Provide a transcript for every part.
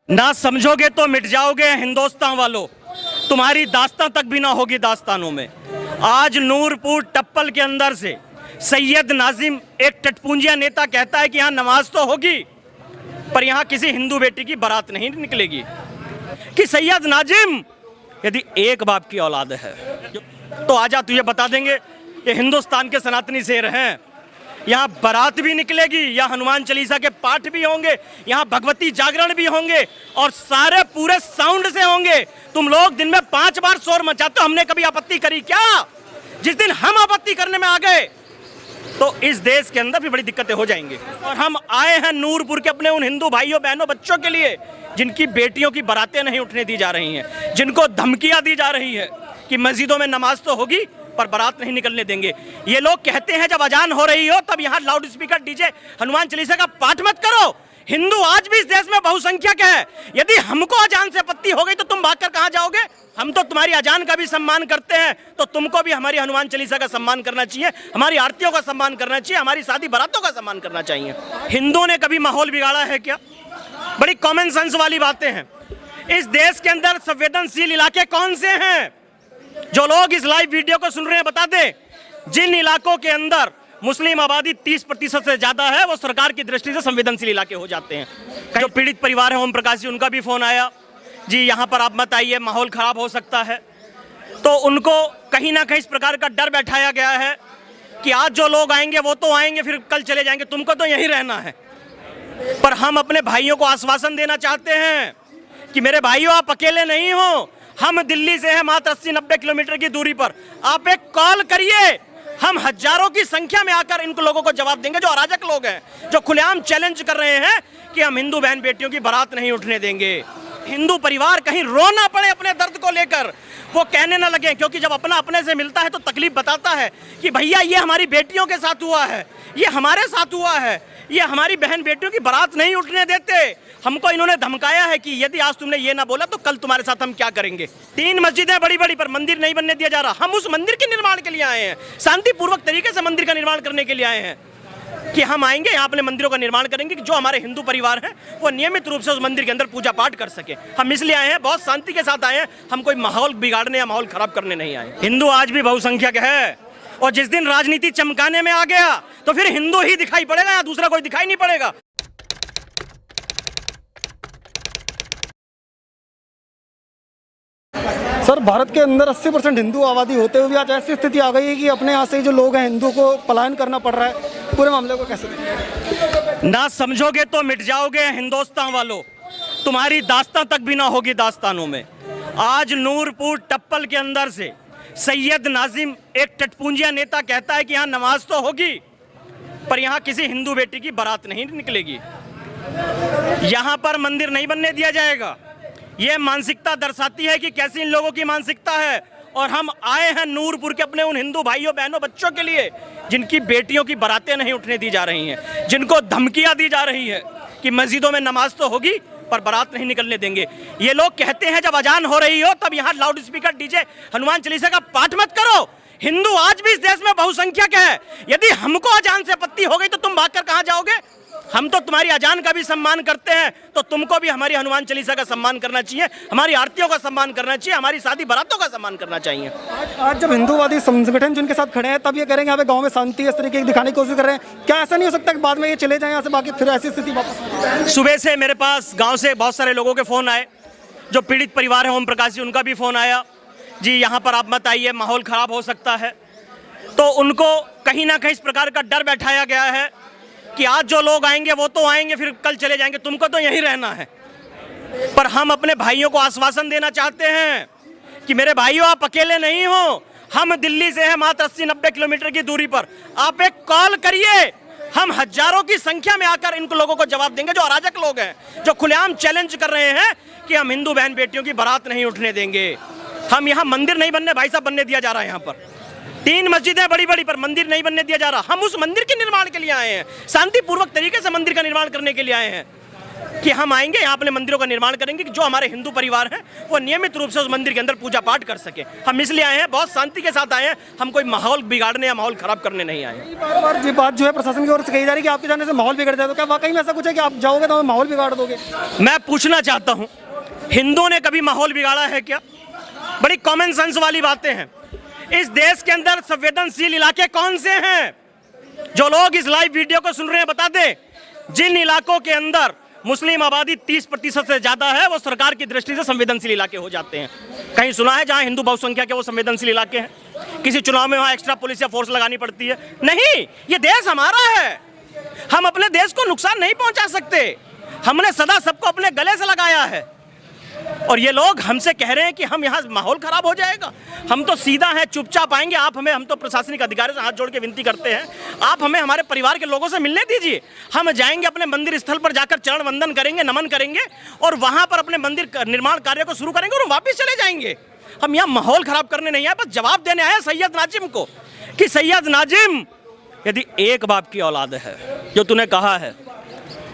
ना समझोगे तो मिट जाओगे हिंदुस्तान वालों, तुम्हारी दास्तां तक भी ना होगी दास्तानों में। आज नूरपुर टप्पल के अंदर से सैयद नाजिम, एक टटपूंजिया नेता, कहता है कि यहाँ नमाज तो होगी पर यहाँ किसी हिंदू बेटी की बारात नहीं निकलेगी। कि सैयद नाजिम यदि एक बाप की औलाद है तो आजा तुझे बता देंगे ये हिंदुस्तान के सनातनी शेर हैं। यहाँ बारात भी निकलेगी, यहाँ हनुमान चालीसा के पाठ भी होंगे, यहाँ भगवती जागरण भी होंगे और सारे पूरे साउंड से होंगे। तुम लोग दिन में 5 बार शोर मचाते हो, हमने कभी आपत्ति करी क्या? जिस दिन हम आपत्ति करने में आ गए तो इस देश के अंदर भी बड़ी दिक्कतें हो जाएंगी। और हम आए हैं नूरपुर के अपने उन हिंदू भाइयों बहनों बच्चों के लिए जिनकी बेटियों की बारातें नहीं उठने दी जा रही हैं, जिनको धमकियां दी जा रही है कि मस्जिदों में नमाज तो होगी पर बारात नहीं निकलने देंगे। ये लोग कहते हैं जब अजान हो रही हो तब यहाँ loud speaker DJ Hanuman Chalisa का पाठ मत करो। हिंदू आज भी इस देश में बहुसंख्यक है। यदि हमको अजान से आपत्ति हो गई तो तुम भागकर कहाँ जाओगे? हम तो तुम्हारी अजान का भी सम्मान करते हैं, तो तुमको भी हमारी हनुमान चालीसा का सम्मान करना चाहिए, हमारी आरतियों का सम्मान करना चाहिए, हमारी शादी बारातों का सम्मान करना चाहिए। हिंदुओं ने कभी माहौल बिगाड़ा है क्या? बड़ी कॉमन सेंस वाली बातें हैं। इस देश के अंदर संवेदनशील इलाके कौन से हैं? जो लोग इस लाइव वीडियो को सुन रहे हैं बता दें, जिन इलाकों के अंदर मुस्लिम आबादी 30% से ज्यादा है वो सरकार की दृष्टि से संवेदनशील इलाके हो जाते हैं। जो पीड़ित परिवार है ओम प्रकाश जी, उनका भी फोन आया, जी यहाँ पर आप मत आइए, माहौल खराब हो सकता है। तो उनको कहीं ना कहीं इस प्रकार का डर बैठाया गया है कि आज जो लोग आएंगे वो तो आएंगे फिर कल चले जाएंगे, तुमको तो यहीं रहना है। पर हम अपने भाइयों को आश्वासन देना चाहते हैं कि मेरे भाइयों आप अकेले नहीं हो, हम दिल्ली से हैं मात्र 80-90 किलोमीटर की दूरी पर। आप एक कॉल करिए, हम हजारों की संख्या में आकर इन लोगों को जवाब देंगे जो अराजक लोग हैं, जो खुलेआम चैलेंज कर रहे हैं कि हम हिंदू बहन बेटियों की बारात नहीं उठने देंगे। हिंदू परिवार कहीं रो ना पड़े अपने दर्द को लेकर, वो कहने ना लगे, क्योंकि जब अपना अपने से मिलता है तो तकलीफ बताता है कि भैया ये हमारी बेटियों के साथ हुआ है, ये हमारे साथ हुआ है, ये हमारी बहन बेटियों की बारात नहीं उठने देते। हमको इन्होंने धमकाया है कि यदि आज तुमने ये ना बोला तो कल तुम्हारे साथ हम क्या करेंगे। 3 मस्जिदें बड़ी बड़ी पर मंदिर नहीं बनने दिया जा रहा। हम उस मंदिर के निर्माण के लिए आए हैं, शांतिपूर्वक तरीके से मंदिर का निर्माण करने के लिए आए हैं कि हम आएंगे यहाँ अपने मंदिरों का निर्माण करेंगे कि जो हमारे हिंदू परिवार हैं वो नियमित रूप से उस मंदिर के अंदर पूजा पाठ कर सके। हम इसलिए आए हैं, बहुत शांति के साथ आए हैं, हम कोई माहौल बिगाड़ने या माहौल खराब करने नहीं आए। हिंदू आज भी बहुसंख्यक है और जिस दिन राजनीति चमकाने में आ गया तो फिर हिंदू ही दिखाई पड़ेगा या दूसरा कोई दिखाई नहीं पड़ेगा। सर, भारत के अंदर 80% हिंदू आबादी होते हुए भी आज ऐसी स्थिति आ गई है कि अपने यहाँ से जो लोग हैं हिंदू को पलायन करना पड़ रहा है। पूरे मामले को कैसे देखते हैं? ना समझोगे तो मिट जाओगे हिंदुस्तान वालों, तुम्हारी दास्तां तक भी ना होगी दास्तानों में। आज नूरपुर टप्पल के अंदर से सैयद नाजिम, एक टटपूंजिया नेता, कहता है कि यहाँ नमाज तो होगी पर यहाँ किसी हिंदू बेटी की बारात नहीं निकलेगी, यहाँ पर मंदिर नहीं बनने दिया जाएगा। ये मानसिकता दर्शाती है कि कैसी इन लोगों की मानसिकता है। और हम आए हैं नूरपुर के अपने उन हिंदू भाइयों बहनों बच्चों के लिए जिनकी बेटियों की बारातें नहीं उठने दी जा रही हैं, जिनको धमकियां दी जा रही है कि मस्जिदों में नमाज तो होगी पर बारात नहीं निकलने देंगे। ये लोग कहते हैं जब अजान हो रही हो तब यहाँ loud speaker DJ Hanuman Chalisa का पाठ मत करो। हिंदू आज भी इस देश में बहुसंख्यक है। यदि हमको अजान से आपत्ति हो गई तो तुम भागकर कहाँ जाओगे? हम तो तुम्हारी अजान का भी सम्मान करते हैं, तो तुमको भी हमारी हनुमान चालीसा का सम्मान करना चाहिए, हमारी आरतियों का सम्मान करना चाहिए, हमारी शादी बारातों का सम्मान करना चाहिए। आज जब हिंदूवादी संगठन जिनके साथ खड़े हैं तब ये कह रहे हैं यहाँ पे गांव में शांति इस तरीके की दिखाने की कोशिश कर रहे हैं, क्या ऐसा नहीं हो सकता कि बाद में ये चले जाएं यहाँ से, बाकी फिर ऐसी स्थिति वापस? सुबह से मेरे पास गाँव से बहुत सारे लोगों के फोन आए, जो पीड़ित परिवार है ओम प्रकाश जी, उनका भी फोन आया, जी यहाँ पर आप मत आइए, माहौल खराब हो सकता है। तो उनको कहीं ना कहीं इस प्रकार का डर बैठाया गया है कि आज जो लोग आएंगे वो तो आएंगे फिर कल चले जाएंगे, तुमको तो यहीं रहना है। पर हम अपने भाइयों को आश्वासन देना चाहते हैं कि मेरे भाइयों आप अकेले नहीं हो, हम दिल्ली से हैं मात्र 80-90 किलोमीटर की दूरी पर। आप एक कॉल करिए, हम हजारों की संख्या में आकर इन लोगों को जवाब देंगे जो अराजक लोग हैं, जो खुलेआम चैलेंज कर रहे हैं कि हम हिंदू बहन बेटियों की बारात नहीं उठने देंगे। हम यहाँ मंदिर नहीं बनने भाई साहब बनने दिया जा रहा है। यहाँ पर 3 मस्जिदें बड़ी बड़ी पर मंदिर नहीं बनने दिया जा रहा। हम उस मंदिर के निर्माण के लिए आए हैं, शांतिपूर्वक तरीके से मंदिर का निर्माण करने के लिए आए हैं कि हम आएंगे यहाँ अपने मंदिरों का निर्माण करेंगे कि जो हमारे हिंदू परिवार हैं वो नियमित रूप से उस मंदिर के अंदर पूजा पाठ कर सके। हम इसलिए आए हैं, बहुत शांति के साथ आए हैं, हम कोई माहौल बिगाड़ने या माहौल खराब करने नहीं आए। बार बार ये बात जो है प्रशासन की ओर से कही जा रही है कि आपके जाने से माहौल बिगड़ जाए, तो क्या वाकई में ऐसा कुछ है कि आप जाओगे तो माहौल बिगाड़ दोगे? मैं पूछना चाहता हूँ, हिंदुओं ने कभी माहौल बिगाड़ा है क्या? बड़ी कॉमन सेंस वाली बातें हैं। इस देश के अंदर संवेदनशील इलाके कौन से हैं? जो लोग इस लाइव वीडियो को सुन रहे हैं बता दें, जिन इलाकों के अंदर मुस्लिम आबादी 30% से ज्यादा है वो सरकार की दृष्टि से संवेदनशील इलाके हो जाते हैं। कहीं सुना है जहां हिंदू बहुसंख्या के वो संवेदनशील इलाके हैं? किसी चुनाव में वहां एक्स्ट्रा पुलिस या फोर्स लगानी पड़ती है? नहीं, ये देश हमारा है, हम अपने देश को नुकसान नहीं पहुंचा सकते। हमने सदा सबको अपने गले से लगाया है और ये लोग हमसे कह रहे हैं कि हम यहाँ माहौल खराब हो जाएगा। हम तो सीधा हैं, चुपचाप आएंगे। आप हमें, हम तो प्रशासनिक अधिकारियों से हाथ जोड़ के विनती करते हैं, आप हमें हमारे परिवार के लोगों से मिलने दीजिए। हम जाएंगे अपने मंदिर स्थल पर जाकर चरण वंदन करेंगे, नमन करेंगे और वहां पर अपने मंदिर निर्माण कार्य को शुरू करेंगे और वापिस चले जाएंगे। हम यहाँ माहौल खराब करने नहीं आए, बस जवाब देने आए सैयद नाजिम को कि सैयद नाजिम, यदि एक बाप की औलाद है, जो तूने कहा है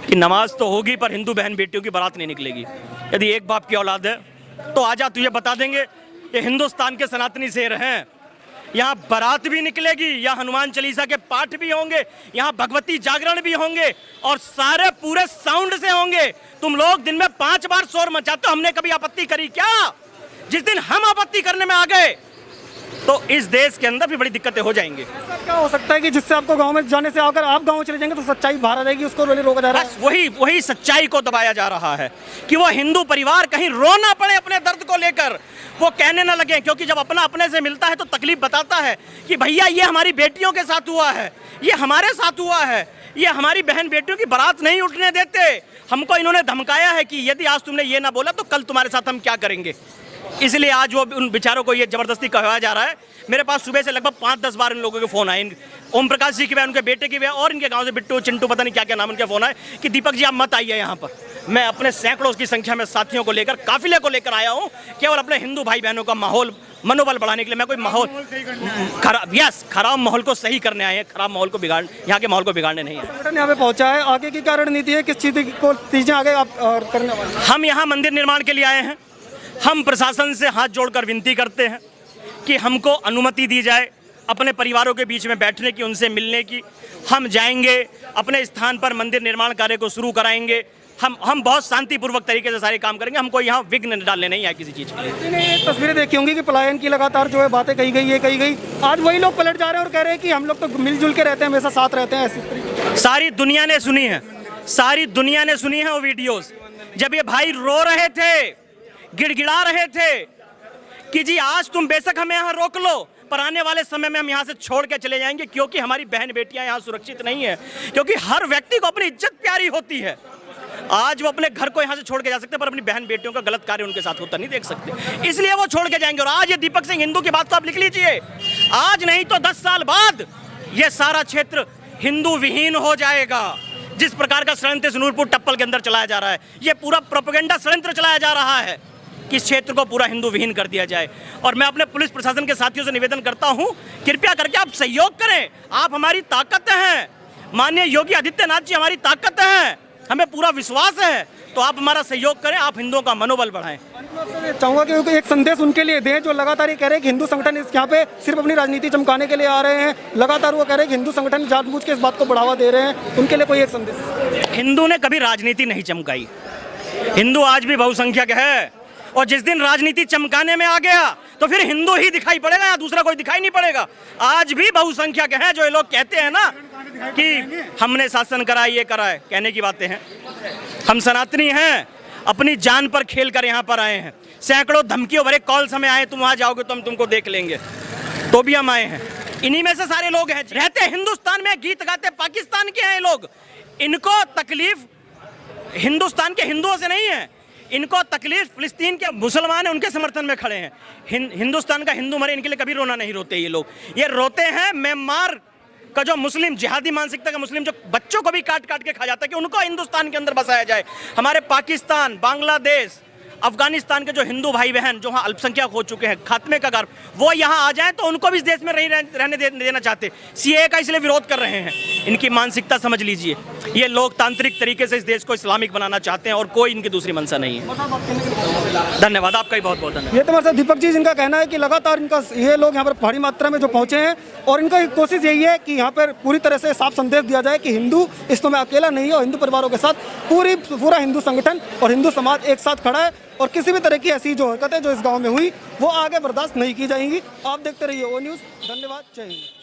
कि नमाज तो होगी पर हिंदू बहन बेटियों की बारात नहीं निकलेगी, यदि एक बाप की औलाद है तो आजा, तुझे बता देंगे ये हिंदुस्तान के सनातनी शेर हैं। यहाँ बारात भी निकलेगी, यहाँ हनुमान चालीसा के पाठ भी होंगे, यहाँ भगवती जागरण भी होंगे और सारे पूरे साउंड से होंगे। तुम लोग दिन में 5 बार शोर मचाते हो, हमने कभी आपत्ति करी क्या? जिस दिन हम आपत्ति करने में आ गए तो इस देश के अंदर भी बड़ी दिक्कतें हो जाएंगी। ऐसा क्या हो सकता है कि जिससे आपको गांव में जाने से अगर आप गांव चले जाएंगे तो सच्चाई बाहर आ जाएगी, उसको रोका जा रहा है? बस वही सच्चाई को दबाया जा रहा है कि वो हिंदू परिवार कहीं रो ना पड़े अपने दर्द को लेकर, वो कहने ना लगे। क्योंकि जब अपना अपने से मिलता है तो तकलीफ बताता है कि भैया ये हमारी बेटियों के साथ हुआ है, ये हमारे साथ हुआ है, ये हमारी बहन बेटियों की बारात नहीं उठने देते। हमको इन्होंने धमकाया है कि यदि आज तुमने ये ना बोला तो कल तुम्हारे साथ हम क्या करेंगे। इसलिए आज वो उन बेचारों को ये जबरदस्ती कहवाया जा रहा है। मेरे पास सुबह से लगभग 5-10 बार इन लोगों के फ़ोन आए, ओम प्रकाश जी के भी, उनके बेटे के भी और इनके गांव से बिट्टू चिंटू पता नहीं क्या क्या नाम उनके फ़ोन आए कि दीपक जी आप मत आइए यहाँ पर। मैं अपने सैकड़ों की संख्या में साथियों को लेकर, काफिले को लेकर आया हूँ केवल अपने हिंदू भाई बहनों का माहौल, मनोबल बढ़ाने के लिए। मैं कोई माहौल खराब माहौल को सही करने आए हैं, खराब माहौल को बिगाड़, यहाँ के माहौल को बिगाड़ने नहीं आए। संगठन यहाँ पे पहुँचा है, आगे की क्या रणनीति है, किस चीज़ को चीज़ें आगे आप करने वाले हैं? हम यहाँ मंदिर निर्माण के लिए आए हैं। हम प्रशासन से हाथ जोड़कर विनती करते हैं कि हमको अनुमति दी जाए अपने परिवारों के बीच में बैठने की, उनसे मिलने की। हम जाएंगे अपने स्थान पर मंदिर निर्माण कार्य को शुरू कराएंगे। हम बहुत शांतिपूर्वक तरीके से सारे काम करेंगे। हमको यहाँ विघ्न डालने नहीं है किसी चीज़ के लिए। मैंने तस्वीरें देखी होंगी कि पलायन की लगातार जो है बातें कही गई। आज वही लोग पलट जा रहे हैं और कह रहे हैं कि हम लोग तो मिलजुल के रहते हैं, हमेशा साथ रहते हैं। ऐसी सारी दुनिया ने सुनी है, सारी दुनिया ने सुनी है वो वीडियोस, जब ये भाई रो रहे थे, गिड़गिड़ा रहे थे कि जी आज तुम बेशक हमें यहाँ रोक लो पर आने वाले समय में हम यहाँ से छोड़ के चले जाएंगे, क्योंकि हमारी बहन बेटियां यहाँ सुरक्षित नहीं है। क्योंकि हर व्यक्ति को अपनी इज्जत प्यारी होती है। आज वो अपने घर को यहाँ से छोड़ के जा सकते पर अपनी बहन बेटियों का गलत कार्य उनके साथ होता नहीं देख सकते, इसलिए वो छोड़ के जाएंगे। और आज ये दीपक सिंह हिंदू की बात तो आप लिख लीजिए, आज नहीं तो 10 साल बाद ये सारा क्षेत्र हिंदू विहीन हो जाएगा। जिस प्रकार का षड्यंत्र नूरपुर टप्पल के अंदर चलाया जा रहा है, ये पूरा प्रोपेगेंडा षड्यंत्र चलाया जा रहा है कि इस क्षेत्र को पूरा हिंदू विहीन कर दिया जाए। और मैं अपने पुलिस प्रशासन के साथियों से निवेदन करता हूं, कृपया करके आप सहयोग करें, आप हमारी ताकत हैं। माननीय योगी आदित्यनाथ जी हमारी ताकत हैं, हमें पूरा विश्वास है, तो आप हमारा सहयोग करें, आप हिंदुओं का मनोबल बढ़ाएं। चाहूँगा कि एक संदेश उनके लिए दें जो लगातार ये कह रहे हैं कि हिंदू संगठन यहाँ पे सिर्फ अपनी राजनीति चमकाने के लिए आ रहे हैं। लगातार वो कह रहे हैं कि हिंदू संगठन जानबूझ के इस बात को बढ़ावा दे रहे हैं, उनके लिए कोई एक संदेश? हिंदू ने कभी राजनीति नहीं चमकाई, हिंदू आज भी बहुसंख्यक है और जिस दिन राजनीति चमकाने में आ गया तो फिर हिंदू ही दिखाई पड़ेगा या दूसरा कोई दिखाई नहीं पड़ेगा। आज भी बहुसंख्यक है। जो ये लोग कहते हैं ना कि हमने शासन करा, ये करा है, कहने की बातें हैं। हम सनातनी हैं, अपनी जान पर खेल कर यहाँ पर आए हैं। सैकड़ों धमकियों भरे कॉल्स हमें आए, तुम वहाँ जाओगे तो हम तुमको देख लेंगे, तो भी हम आए हैं। इन्हीं में से सारे लोग हैं, रहते हिंदुस्तान में, गीत गाते पाकिस्तान के हैं ये लोग। इनको तकलीफ हिंदुस्तान के हिंदुओं से नहीं है, इनको तकलीफ फिलिस्तीन के मुसलमान हैं उनके समर्थन में खड़े हैं। हिंदुस्तान का हिंदू मरे, इनके लिए कभी रोना नहीं रोते ये लोग। ये रोते हैं म्यांमार का जो मुस्लिम जिहादी मानसिकता का मुस्लिम जो बच्चों को भी काट काट के खा जाता है कि उनको हिंदुस्तान के अंदर बसाया जाए। हमारे पाकिस्तान, बांग्लादेश, अफगानिस्तान के जो हिंदू भाई बहन जो वहाँ अल्पसंख्यक हो चुके हैं, खात्मे का गर्व, वो यहाँ आ जाएं तो उनको भी इस देश में रहने देना चाहते। सीएए का इसलिए विरोध कर रहे हैं। इनकी मानसिकता समझ लीजिए, ये लोकतांत्रिक तरीके से इस देश को इस्लामिक बनाना चाहते हैं और कोई इनकी दूसरी मंशा नहीं है। धन्यवाद, आपका भी बहुत बहुत धन्यवाद। ये तो हमारे साथ दीपक जी, जिनका कहना है कि लगातार इनका ये लोग यहाँ पर भारी मात्रा में जो पहुँचे हैं और इनका कोशिश यही है कि यहाँ पर पूरी तरह से साफ संदेश दिया जाए कि हिंदू इसमें अकेला नहीं है और हिंदू परिवारों के साथ पूरा हिंदू संगठन और हिंदू समाज एक साथ खड़ा है और किसी भी तरह की ऐसी जो हरकतें जो इस गांव में हुई वो आगे बर्दाश्त नहीं की जाएंगी। आप देखते रहिए ओ न्यूज़। धन्यवाद, जय हिंद।